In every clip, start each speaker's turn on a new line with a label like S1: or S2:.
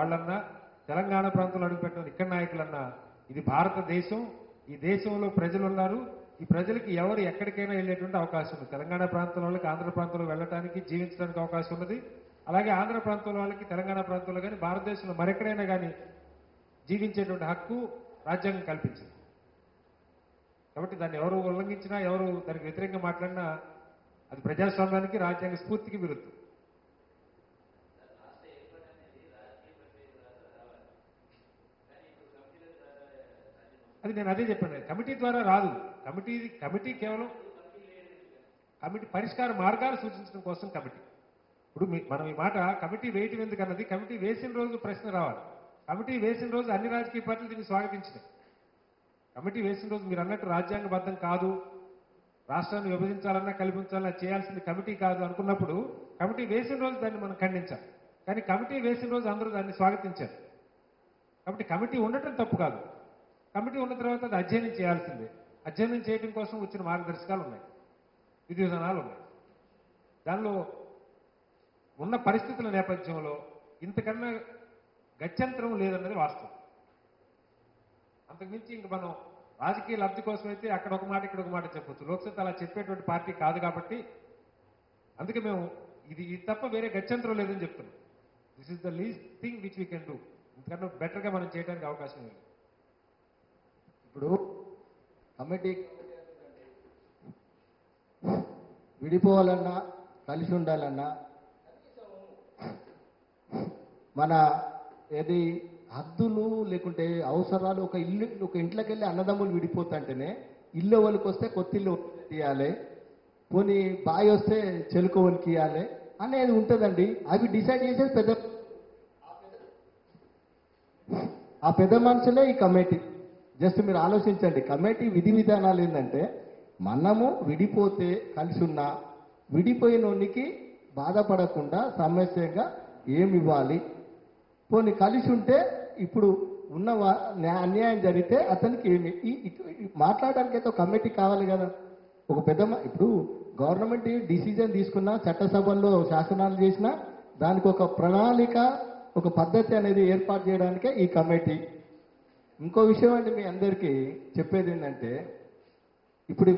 S1: వాళ్ళన్నా తెలంగాణ ప్రాంతంలో అడుగుపెట్టిన ఇక్కడ నాయకులన్నా ఇది భారతదేశం, ఈ దేశంలో ప్రజలు ఉన్నారు. ఈ ప్రజలకి ఎవరు ఎక్కడికైనా వెళ్ళేటువంటి అవకాశం ఉంది. తెలంగాణ ప్రాంతం వాళ్ళకి ఆంధ్ర ప్రాంతంలో వెళ్ళడానికి జీవించడానికి అవకాశం ఉన్నది. అలాగే ఆంధ్ర ప్రాంతంలో వాళ్ళకి తెలంగాణ ప్రాంతంలో కానీ భారతదేశంలో మరెక్కడైనా కానీ జీవించేటువంటి హక్కు రాజ్యాంగం కల్పించింది. కాబట్టి దాన్ని ఎవరు ఉల్లంఘించినా, ఎవరు దానికి వ్యతిరేకంగా మాట్లాడినా అది ప్రజాస్వామ్యానికి రాజ్యాంగ స్ఫూర్తికి విరుద్ధం. అది నేను అదే చెప్పాను, కమిటీ ద్వారా రాదు. కమిటీ కేవలం కమిటీ పరిష్కార మార్గాలు సూచించడం కోసం కమిటీ. ఇప్పుడు మనం ఈ మాట కమిటీ వేయటం ఎందుకన్నది, కమిటీ వేసిన రోజు ప్రశ్న రావాలి. కమిటీ వేసిన రోజు అన్ని రాజకీయ పార్టీలు దీన్ని స్వాగతించినాయి. కమిటీ వేసిన రోజు మీరు అన్నట్టు రాజ్యాంగబద్ధం కాదు, రాష్ట్రాన్ని విభజించాలన్నా కల్పించాలన్నా చేయాల్సింది కమిటీ కాదు అనుకున్నప్పుడు కమిటీ వేసిన రోజు దాన్ని మనం ఖండించాలి. కానీ కమిటీ వేసిన రోజు అందరూ దాన్ని స్వాగతించారు. కాబట్టి కమిటీ ఉండటం తప్పు కాదు. కమిటీ ఉన్న తర్వాత అది అధ్యయనం చేయాల్సిందే. అధ్యయనం చేయడం కోసం వచ్చిన మార్గదర్శకాలు ఉన్నాయి, విధి విధానాలు ఉన్నాయి. దానిలో ఉన్న పరిస్థితుల నేపథ్యంలో ఇంతకన్నా గత్యంతరం లేదన్నది వాస్తవం. అంతకుమించి ఇంక మనం రాజకీయ లబ్ధి కోసం అయితే అక్కడ ఒక మాట ఇక్కడ ఒక మాట చెప్పొచ్చు. లోక్సభ అలా చెప్పేటువంటి పార్టీ కాదు కాబట్టి అందుకే మేము ఇది తప్ప వేరే గత్యంతరం లేదని చెప్తున్నాం. This is the least thing which we can do. ఇంతకన్నా బెటర్గా మనం చేయడానికి అవకాశం లేదు.
S2: ఇప్పుడు కమిటీ విడిపోవాలన్నా కలిసి ఉండాలన్నా మన ఏది హద్దులు లేకుంటే అవసరాలు, ఒక ఇంట్లోకి వెళ్ళి అన్నదమ్ములు విడిపోతుంటేనే ఇల్లు వాళ్ళకి వస్తే కొత్త ఇల్లు తీయాలి, పోనీ బావి వస్తే చెలుకోవలికి ఇవ్వాలి అనేది ఉంటుందండి. అవి డిసైడ్ చేసేది ఆ పెద్ద మనుషులే ఈ కమిటీ. జస్ట్ మీరు ఆలోచించండి, కమిటీ విధి విధానాలు ఏంటంటే మనము విడిపోతే కలిసి ఉన్నా విడిపోయినోనికి బాధపడకుండా సమస్యగా ఏమి ఇవ్వాలి, పోనీ కలిసి ఉంటే ఇప్పుడు ఉన్న అన్యాయం జరిగితే అతనికి ఏమి మాట్లాడడానికైతే ఒక కమిటీ కావాలి కదా. ఒక పెద్ద ఇప్పుడు గవర్నమెంట్ డిసిజన్ తీసుకున్నా, చట్టసభల్లో శాసనాలు చేసినా దానికి ఒక ప్రణాళిక, ఒక పద్ధతి అనేది ఏర్పాటు చేయడానికే ఈ కమిటీ. ఇంకో విషయం అండి, మీ అందరికీ చెప్పేది ఏంటంటే ఇప్పుడు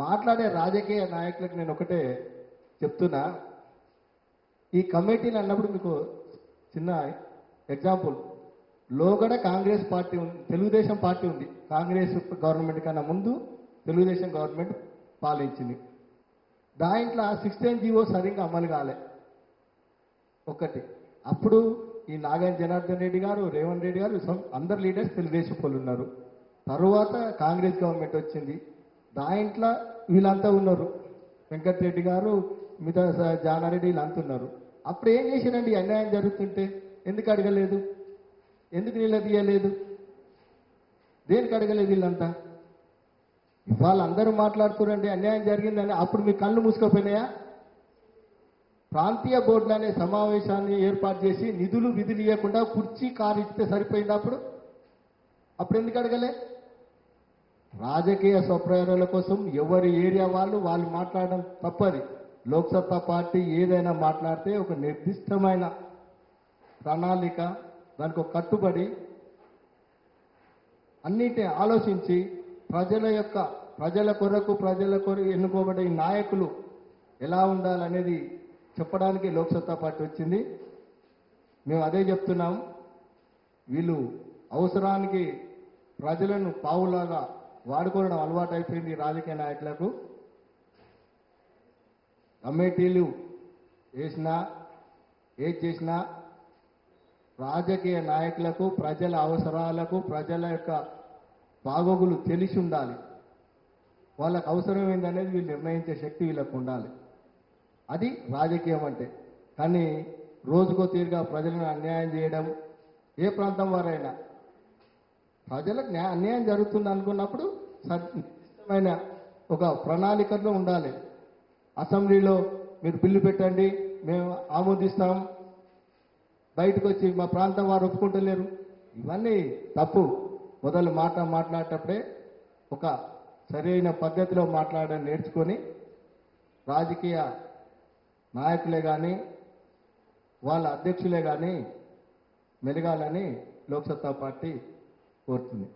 S2: మాట్లాడే రాజకీయ నాయకులకు నేను ఒకటే చెప్తున్నా. ఈ కమిటీలు అన్నప్పుడు మీకు చిన్న ఎగ్జాంపుల్, లోగడ కాంగ్రెస్ పార్టీ ఉంది, తెలుగుదేశం పార్టీ ఉంది. కాంగ్రెస్ గవర్నమెంట్ కన్నా ముందు తెలుగుదేశం గవర్నమెంట్ పాలించింది. దాంట్లో 16 జీవో సరిగ్గా అమలు కాలే ఒకటి. అప్పుడు ఈ నాగన్ జనార్దన్ రెడ్డి గారు, రేవంత్ రెడ్డి గారు, అందరు లీడర్స్ తెలుగుదేశం వాళ్ళు ఉన్నారు. తర్వాత కాంగ్రెస్ గవర్నమెంట్ వచ్చింది, దాంట్లో వీళ్ళంతా ఉన్నారు, వెంకటరెడ్డి గారు, మిగతా జానారెడ్డి వీళ్ళంతా ఉన్నారు. అప్పుడు ఏం చేశారండి? అన్యాయం జరుగుతుంటే ఎందుకు అడగలేదు? ఎందుకు నీళ్ళ తీయలేదు? దేనికి అడగలేదు వీళ్ళంతా? ఇవాళ అందరూ మాట్లాడుతున్నారండి అన్యాయం జరిగిందని. అప్పుడు మీ కళ్ళు మూసుకుపోయినాయా? ప్రాంతీయ బోర్డులు అనే సమావేశాన్ని ఏర్పాటు చేసి నిధులు విధులు ఇవ్వకుండా కుర్చీ కారు ఇస్తే సరిపోయింది. అప్పుడు ఎందుకు అడగలే? రాజకీయ స్వప్రయోజనాల కోసం ఎవరి ఏరియా వాళ్ళు మాట్లాడడం తప్పది. లోక్సత్తా పార్టీ ఏదైనా మాట్లాడితే ఒక నిర్దిష్టమైన ప్రణాళిక, దానికి ఒక కట్టుబడి అన్నిటిని ఆలోచించి ప్రజల కొరకు ఎన్నుకోబడే ఈ నాయకులు ఎలా ఉండాలనేది చెప్పడానికి లోక్సత్తా పార్టీ వచ్చింది. మేము అదే చెప్తున్నాం, వీళ్ళు అవసరానికి ప్రజలను పావులాగా వాడుకోవడం అలవాటు అయిపోయింది రాజకీయ నాయకులకు. కమిటీలు వేసినా ఏది చేసినా రాజకీయ నాయకులకు ప్రజల అవసరాలకు, ప్రజల యొక్క బాగోగులు తెలిసి ఉండాలి. వాళ్ళకు అవసరం ఏందనేది వీళ్ళు నిర్ణయించే శక్తి వీళ్ళకు ఉండాలి. అది రాజకీయం అంటే. కానీ రోజుకో తీరుగా ప్రజలను అన్యాయం చేయడం, ఏ ప్రాంతం వారైనా ప్రజలకు అన్యాయం జరుగుతుంది అనుకున్నప్పుడు సరైన ఒక ప్రణాళికలో ఉండాలి. అసెంబ్లీలో మీరు బిల్లు పెట్టండి, మేము ఆమోదిస్తాం, బయటకు వచ్చి మా ప్రాంతం వారు ఒప్పుకుంటలేరు, ఇవన్నీ తప్పు. మొదలు మాట్లాడేటప్పుడే ఒక సరైన పద్ధతిలో మాట్లాడడం నేర్చుకొని రాజకీయ నాయకులే కానీ వాళ్ళ అధ్యక్షులే కానీ మెలగాలని లోక్సత్తా పార్టీ కోరుతుంది.